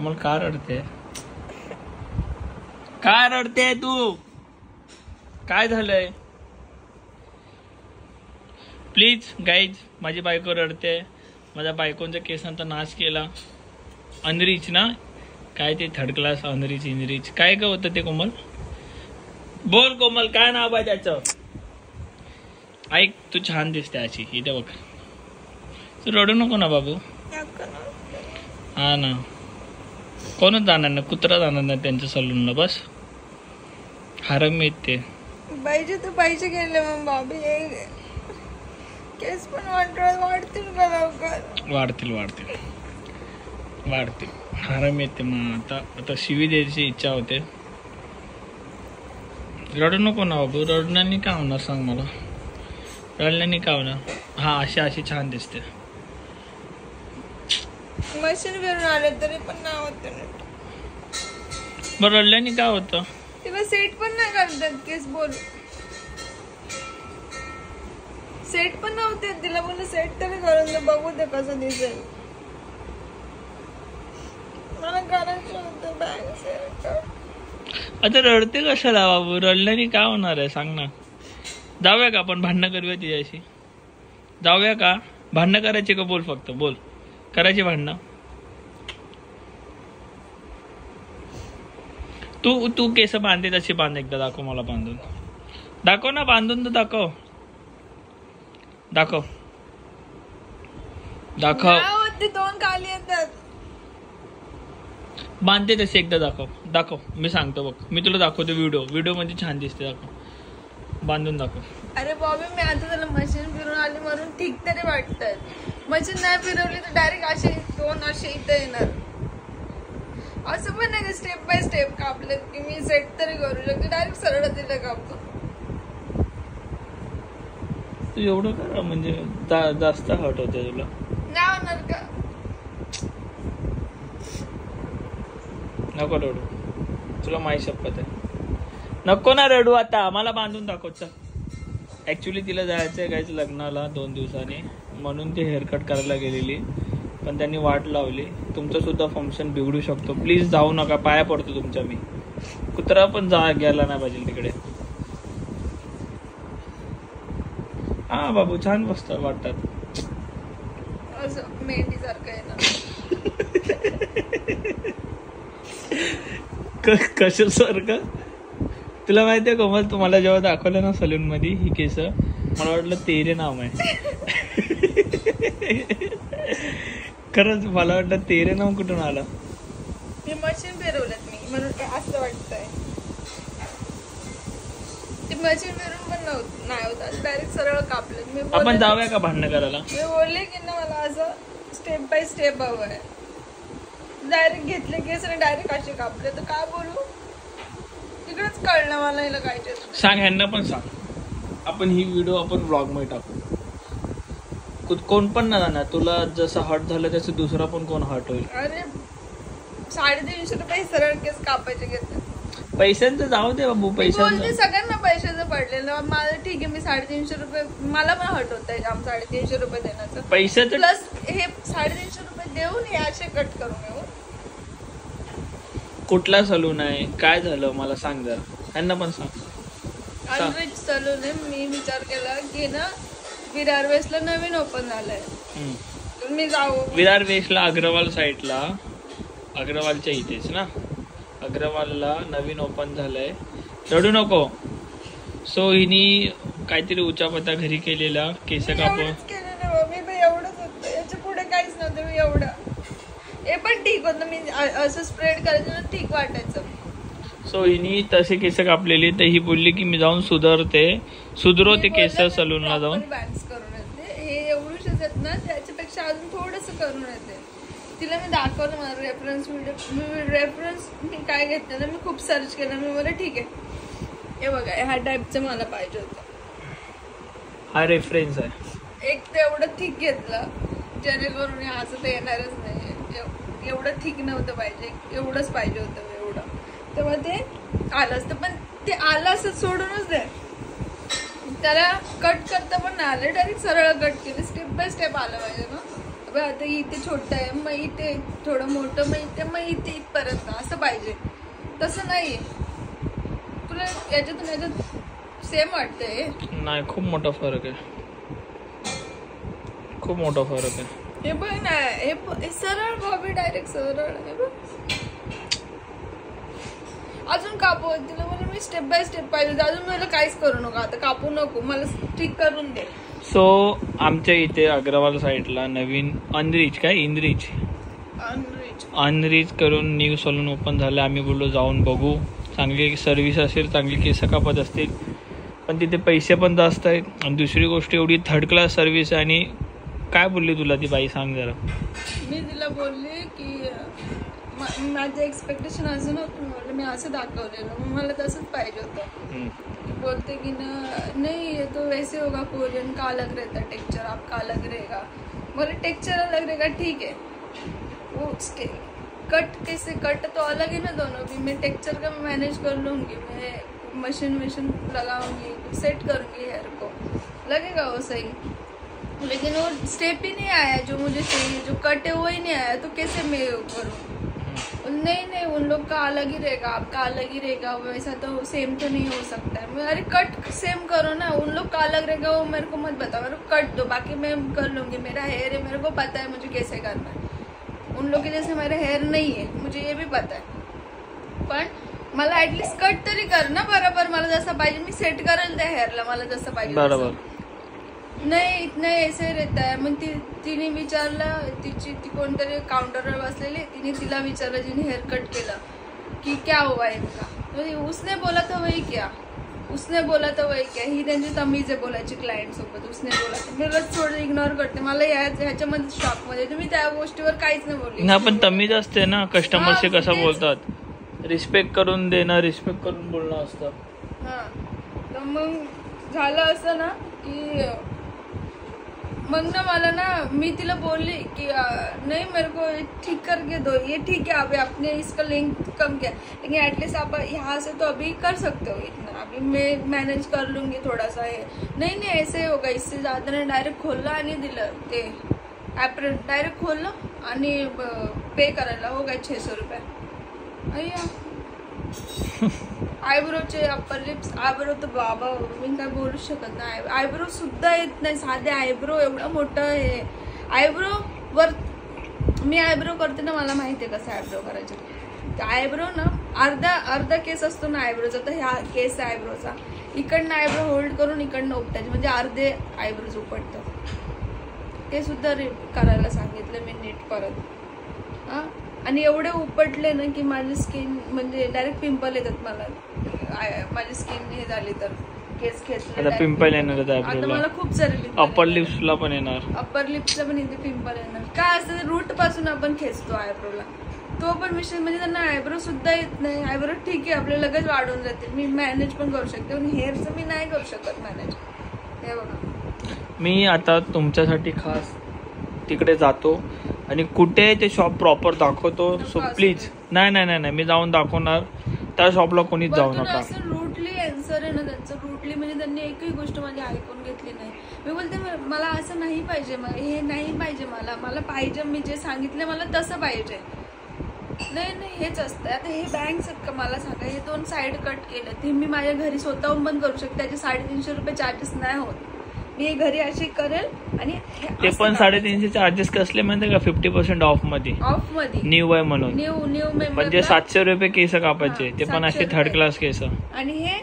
कोमल का रडते? काय रडते तू? काय झालंय? प्लीज गाईज, माझी बायको रडते. माझ्या बायकोंच्या केसांचा नाश केला. अनरीच ना, काय ते थर्ड क्लास अनरीच इनरीच काय काय होतं ते? कोमल बोल, कोमल काय नाव आहे त्याचं? ऐक, तू छान दिसते अशी. इथे बघ, तू रडू नको ना बाबू. हा ना, कोणच जाणार ना, कुत्रा जाणार ना त्यांच्या सलूनला. बस हरम येत ते पाहिजे तर पैसे गेले मग बाबी. केस पण वाढतील का लवकर? वाढतील वाढतील वाढतील. हरम येते मग. आता शिवी द्यायची इच्छा होते. रडू नको ना बाबू. रडण्याने का होणार सांग मला? रडल्याने का होणार? हा, अशी छान दिसते. मशीन फिरून आले तरी पण नाही होत. बरं, रडल्याने काय होतं? तेव्हा सेट पण नाही करतात केस. बोल, सेट पण नव्हते. तिला बोललं सेट तरी करून दे, बघू दे कसं दिसेल. मला करायचं होतं बँक सेट. आता रडते कशाला बाबू? रडल्याने काय होणार आहे सांग ना. जाऊया का आपण? भांडणं करूया तिच्याशी. जाऊया का? भांडणं करायची का? बोल फक्त बोल. करायची भांडणं? तू केस बांधते तशी बांध. एकदा दाखव मला बांधून. दाखव ना, बांधून तर दाखव. दाखव दाखव. ते दोन खाली येतात. बांधते तसे एकदा दाखव. दाखव, मी सांगतो बघ. मी तुला दाखवतो व्हिडिओ मध्ये छान दिसते. दाखव, बांधून दाखव. अरे बॉबी, मी आता त्याला मशीन फिरून आली म्हणून ठीक तरी वाटतंय. मशीन नाही फिरवली तर डायरेक्ट असे दोन असे इथं येणार. असं पण नाही, स्टेप बाय स्टेप कापले की मी सेट तरी करू शकते. डायरेक्ट सरळ दिलं कापतो. तू एवढं करा म्हणजे जास्त हट होते तुला. नाही होणार का? नको रडू, तुला माहिती शपथ आहे. नको ना रडू. आता मला बांधून दाखव. ऍक्च्युली तिला जायचंय काहीच लग्नाला 2 दिवसांनी, म्हणून ती हेअरकट करायला गेलेली. पण त्यांनी वाट लावली. तुमचं सुद्धा फंक्शन बिघडू शकतो. प्लीज जाऊ नका, पाया पडतो तुमच्या मी. कुत्रा पण गेला नाही पाहिजे तिकडे. हा बाबू, छान मस्त वाटतात. असं मेहंदी सारखं आहे ना. कशासारखं? तुला माहितीये कोमल, तुम्हाला जेव्हा दाखवलं ना सलून मध्ये ही केस, मला वाटलं तेरे नाम आहे. खरंच मला वाटलं तेरे नाम कुठून आलं. मी मशीन फिरवलं मी म्हणून असं वाटतंय. ते मशीन फिरून पण नाही होत. डायरेक्ट सरळ कापलं मी. आपण जाऊया का भांडणं करायला? मी बोलले की ना, मला असं स्टेप बाय स्टेप हवं आहे. डायरेक्ट घेतले केस आणि डायरेक्ट असे कापले तर काय बोलू? तिकडेच कळलं मला हिला काय. सांग, ह्यांना पण सांग. आपण ही व्हिडिओ आपण ब्लॉग मध्ये टाकू. कोण पण ना जाणार. तुला जसं हट झालं त्याचं दुसरा पण कोण हट होईल. अरे 350 रुपये सरळ केस कापायचे घेतले. पैशांचं जाऊ दे बाबू. पैशांचं सगळ्यांना पैशाचं पडलेलं. मला ठीक आहे, मी 350 रुपये मला पण हट होत आहे. 350 रुपये देण्याचं. पैशाचं प्लस हे 350 रुपये देऊन हे असे कट करून येऊ. कुठला सलून आहे? काय झालं मला सांग जरा. ह्यांना पण सांग. अनरिच सलून आहे. मी विचार केला की ना, विरार वेस्टला नवीन ओपन झालंय. तर मी जाऊ. विरार वेस्टला अग्रवाल साईडला, अग्रवालच्या इथेच ना, अग्रवालला नवीन ओपन झालंय. रडू नको. सो हिनी काहीतरी उचापत्या घरी केलेला केस कापून. मी एवढंच होतं, याच्या पुढे काहीच नव्हतं. मी एवढं हे पण ठीक होतं. मी असं स्प्रेड करायचं ना, ठीक वाटायचं. सो हिनी तसे केस कापलेले. तर ही बोलली की मी जाऊन सुधरवते केस सलूनला जाऊन. बँक्स करून येते. हे एवढंच येत ना, त्याच्यापेक्षा अजून थोडंसं करून येते. तिला मी दाखवलं मला रेफरन्स मी काय घेतलं. मी खूप सर्च केलं. मी बोलले ठीक आहे, हे बघा ह्या टाईपचं मला पाहिजे होतं. हा रेफरन्स आहे. एक तर एवढं थिक घेतलं जेणेकरून असं तर येणारच नाही. एवढं थिक नव्हतं पाहिजे, एवढंच पाहिजे होतं एवढं. तेव्हा ते आलं असतं. पण ते आलं असं सोडूनच दे. त्याला कट करता पण नाही आलं. डायरेक्ट सरळ कट केली. स्टेप बाय स्टेप आलं पाहिजे ना. आता इथे छोटं आहे, मग इथे थोडं मोठं, मग इथे इथपर्यंत असं पाहिजे. तसं नाहीये. तुला याच्यातून याच्यात सेम वाटतंय? नाही, खूप मोठा फरक आहे, खूप मोठा फरक आहे. हे बघ ना, हे सरळ बॉबी, डायरेक्ट सरळ. हे बघ अजून कापू तिला म्हणजे मी स्टेप बाय स्टेप पाहिजे. अजून मला काहीच करू नका, आता कापू नको, मला ठीक करून दे. सो आमच्या इथे अग्रवाल साईडला नवीन अनरीच करून न्यू सलून ओपन झालं. आम्ही बोललो जाऊन बघू, चांगली सर्व्हिस असेल, चांगली केस कापत असतील, पण तिथे पैसे पण जास्त आहेत. आणि दुसरी गोष्ट एवढी थर्ड क्लास सर्व्हिस आहे. आणि काय बोलली तुला ती बाई, सांग जरा. मी तिला बोलली की माझं एक्सपेक्टेशन असं नव्हतं, मी असं दाखवलेलं, मला तसंच पाहिजे होतं. बोलते की नहीं ये तो वैसे होगा कोरियन का अलग रहता है टेक्चर, आपका अलग रहेगा. बोले टेक्चर अलग रहेगा, ठीक है, वो उसके कट कैसे, कट तो अलग है ना दोनों भी. मैं टेक्चर का मैनेज कर लूँगी, मैं मशीन लगाऊंगी, सेट करूँगी हेयर को, लगेगा वो सही. लेकिन वो स्टेप ही नहीं आया जो मुझे चाहिए, जो कट है वो ही नहीं आया, तो कैसे मैं करूँ. नहीं उन लोग का अलग ही रहेगा, आपका अलग ही रहेगा, वैसा तो सेम तो नहीं हो सकता है. अरे कट सेम करो ना, उन लोग का अलग रहेगा वो मेरे को मत बताओ, मेरे को कट दो, बाकी मैं कर लूँगी. मेरा हेयर है, मेरे को पता है मुझे कैसे करना है. उन लोग के जैसे मेरा हेयर नहीं है, मुझे ये भी पता है, पण मला ऍटलिस्ट कट तरी कर ना बरोबर, मला जसं पाहिजे मी सेट करेल त्या हेअरला, मला जसं पाहिजे बरोबर. नाही इतना ऐसे रहता है. मग तिने विचारलं, ती कोणतरी काउंटरवर बसलेली, तिला विचारलं, जिने हेअर कट केलं की क्या हुआ इनका. उसने बोला तर वही क्या, ही त्यांची तमीज आहे बोलायची क्लायंट सोबत. उसने बोला तर मी थोडं इग्नोर करते, मला ह्याच्यामध्ये शॉक मध्ये. तुम्ही त्या गोष्टीवर काहीच नाही बोलली ना, पण तमीज असते ना, कस्टमरशी कसं बोलतात, रिस्पेक्ट करून देणं, रिस्पेक्ट करून बोलणं असतं. हा, तर मग झालं असं ना की मग ना मला ना, मी तिला बोलली की नहीं मेरे को ठीक करके दो, ये ठीक है, अभी आपने इसका लेंथ कम किया, लेकिन एटलीस्ट आप यहाँ से तो अभी कर सकते हो इतना, अभी मैं मैनेज कर लूँगी थोड़ा सा हे. नहीं ऐसे होगा, इससे ज़्यादा नाही. डायरेक्ट खोललं आणि दिलं ते ॲप्रन, डायरेक्ट खोललं आणि पे करायला हो गए 600 रुपये. अय्या आयब्रोचे, अप्पर लिप्स, आयब्रो तर बाबा मी काय बोलू शकत नाही. आयब्रो सुद्धा येत नाही, साधे आयब्रो एवढं मोठं आहे. आयब्रो वर मी आयब्रो करते ना, मला माहिती आहे कसं आयब्रो करायचे. आयब्रो ना अर्धा केस असतो ना आयब्रोचा, तर ह्या केस आयब्रोचा इकडनं आयब्रो होल्ड करून इकडनं उपटायचे, म्हणजे अर्धे आयब्रोज उपटतं. ते सुद्धा करायला सांगितलं मी नीट परत. हा, आणि एवढे उपटले ना की माझी स्किन म्हणजे डायरेक्ट पिंपल येतात मला. माझी स्किन हे झाली तर केस खेचले, आता पिंपल येणार. आता मला खूप सारे अप्पर लिप्सला पण येणार, अप्पर लिप्सला पण इथे पिंपल येणार. काय असतं, रूट पासून आपण खेचतो आयब्रोला, तो पण विषय. म्हणजे त्यांना आयब्रो सुद्धा येत नाही. आयब्रो ठीक आहे, आपले लगेच वाढून जातील, मी मॅनेज पण करू शकते, पण हेअरचं मी नाही करू शकत मॅनेज. हे बघा, मी आता तुमच्यासाठी खास तिकडे जातो आणि कुठे ते शॉप प्रॉपर दाखवतो. सो प्लीज, नाही मी जाऊन दाखवणार. त्या शॉपला कोणीच जाऊ नका. रूटली आन्सर आहे ना त्यांचं, रूटली म्हणजे त्यांनी एकही गोष्ट माझी ऐकून घेतली नाही. मी बोलते मला असं नाही पाहिजे, हे नाही पाहिजे, मला पाहिजे, मी जे सांगितलं मला तसं पाहिजे. नाही हेच असतं. आता हे बँक्स आहेत का मला सांगा, हे 2 साईड कट केलं ते मी माझ्या घरी स्वतःहून पण करू शकते. त्याचे 350 रुपये चार्जेस नाही होत. मी घरी अशी करेल. आणि ते पण 350 चार्जेस कसले माहिती का, 50% ऑफ मध्ये न्यू आहे म्हणून. न्यू म्हणजे 700 रुपये केस कापायचे, ते पण असे थर्ड क्लास केस. आणि हे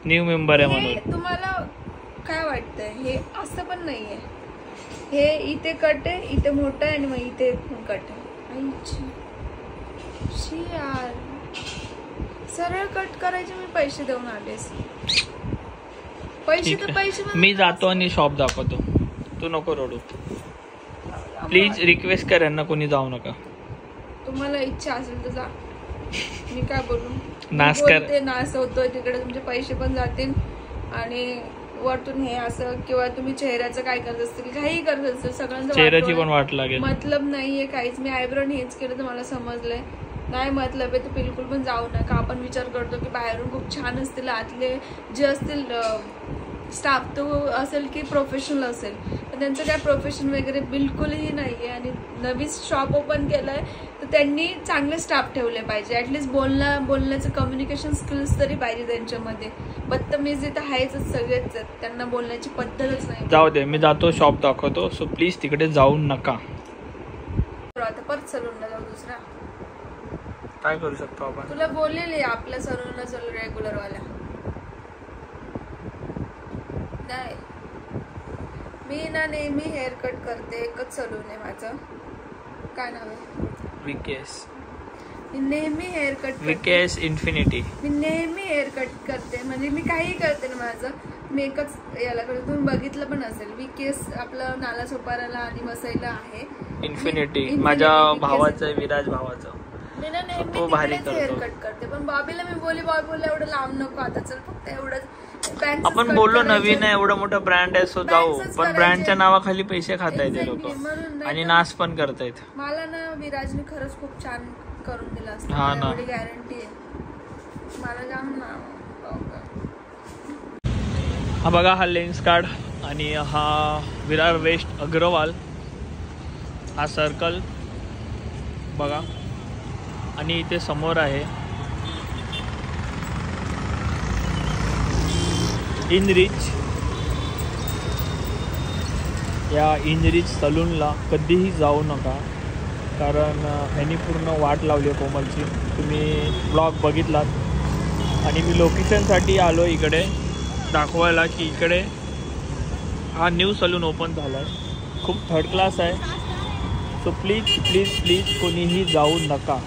न्यू मेंबर आहे म्हणून. तुम्हाला काय वाटतंय, हे असं पण नाहीये. हे इथे कट आहे, इथे मोठं आहे, आणि मग इथे कट आहे. यार सरळ कट करायचे, मी पैसे देऊन आलेस. पैसे मी जातो आणि शॉप दाखवतो, तू नको रडू. प्लीज रिक्वेस्ट कर यांना, कोणी जाऊ नका. तुम्हाला इच्छा असेल तर जा, मी काय बोलू. नाश होतोय तिकडे, तुमचे पैसे पण जातील. आणि वरतून हे असं, किंवा तुम्ही चेहऱ्याचं काय करत असतील, काही करत असतील, सगळ्यांचं चेहऱ्याची पण वाट लागेल. मतलब नाहीये काहीच. मी आयब्रो हेच केलं तर मला समजलंय नाही मतलब आहे, तर बिलकुल पण जाऊ नका. आपण विचार करतो की बाहेरून खूप छान असतील, आतले जे असतील स्टाफ तो असेल की प्रोफेशनल असेल, पण त्यांचं काय प्रोफेशन वगैरे बिलकुलही नाही आहे. आणि नवीन शॉप ओपन केलं आहे तर त्यांनी चांगले स्टाफ ठेवले पाहिजे. ॲटलिस्ट बोलण्याचं कम्युनिकेशन स्किल्स तरी पाहिजे त्यांच्यामध्ये. बदतमीजी तर आहेच सगळेच आहेत, त्यांना बोलण्याची पद्धतच नाही. जाऊ दे, मी जातो, शॉप दाखवतो. सो प्लीज तिकडे जाऊ नका. आता परत सलूनला जाऊ दुसरा. काय करू शकतो आपण? तुला बोललेली आपल्या सलूनला चल रेग्युलर वाल्या. नाही, मी ना नेहमी हेअर कट करते, एकच सलून आहे माझं. काय नाव आहे? विकेस. मी नेहमी हेअर कट, विकेस इन्फिनिटी. मी नेहमी हेअर कट करते, म्हणजे मी काही करते ना माझं. मी एकच याला करते, तुम्ही बघितलं पण असेल. विकेस आपलं नाला सोपाराला आणि वसईला आहे. इन्फिनिटी माझ्या भावाचं आहे, विराज भावाचं. मी ना नेहमी हेअर कट करते, पण बाबीला मी बोलले एवढं लांब नको, आता चल फक्त एवढंच. आपण बोललो नवीन आहे, एवढा मोठा ब्रँड आहे, सो जाऊ. पण ब्रँडच्या नावाखाली पैसे खातायत ते लोक आणि नाश पण करतायत. मला ना विराजने खरंच खूप छान करून दिलं असतं. हा ना, एवढी गॅरंटी आहे मला. जाम ना. हा बघा, हा लेन्स कार्ड आणि हा विरार वेस्ट अग्रवाल, हा सर्कल बघा. आणि इथे समोर आहे इनरिच. या इनरिच सलूनला कधीही जाऊ नका, कारण ह्यांनी पूर्ण वाट लावली आहे कोमलची. तुम्ही ब्लॉग बघितलात. आणि मी लोकेशनसाठी आलो इकडे दाखवायला की इकडे हा न्यू सलून ओपन झाला आहे, खूप थर्ड क्लास आहे. सो प्लीज प्लीज प्लीज कोणीही जाऊ नका.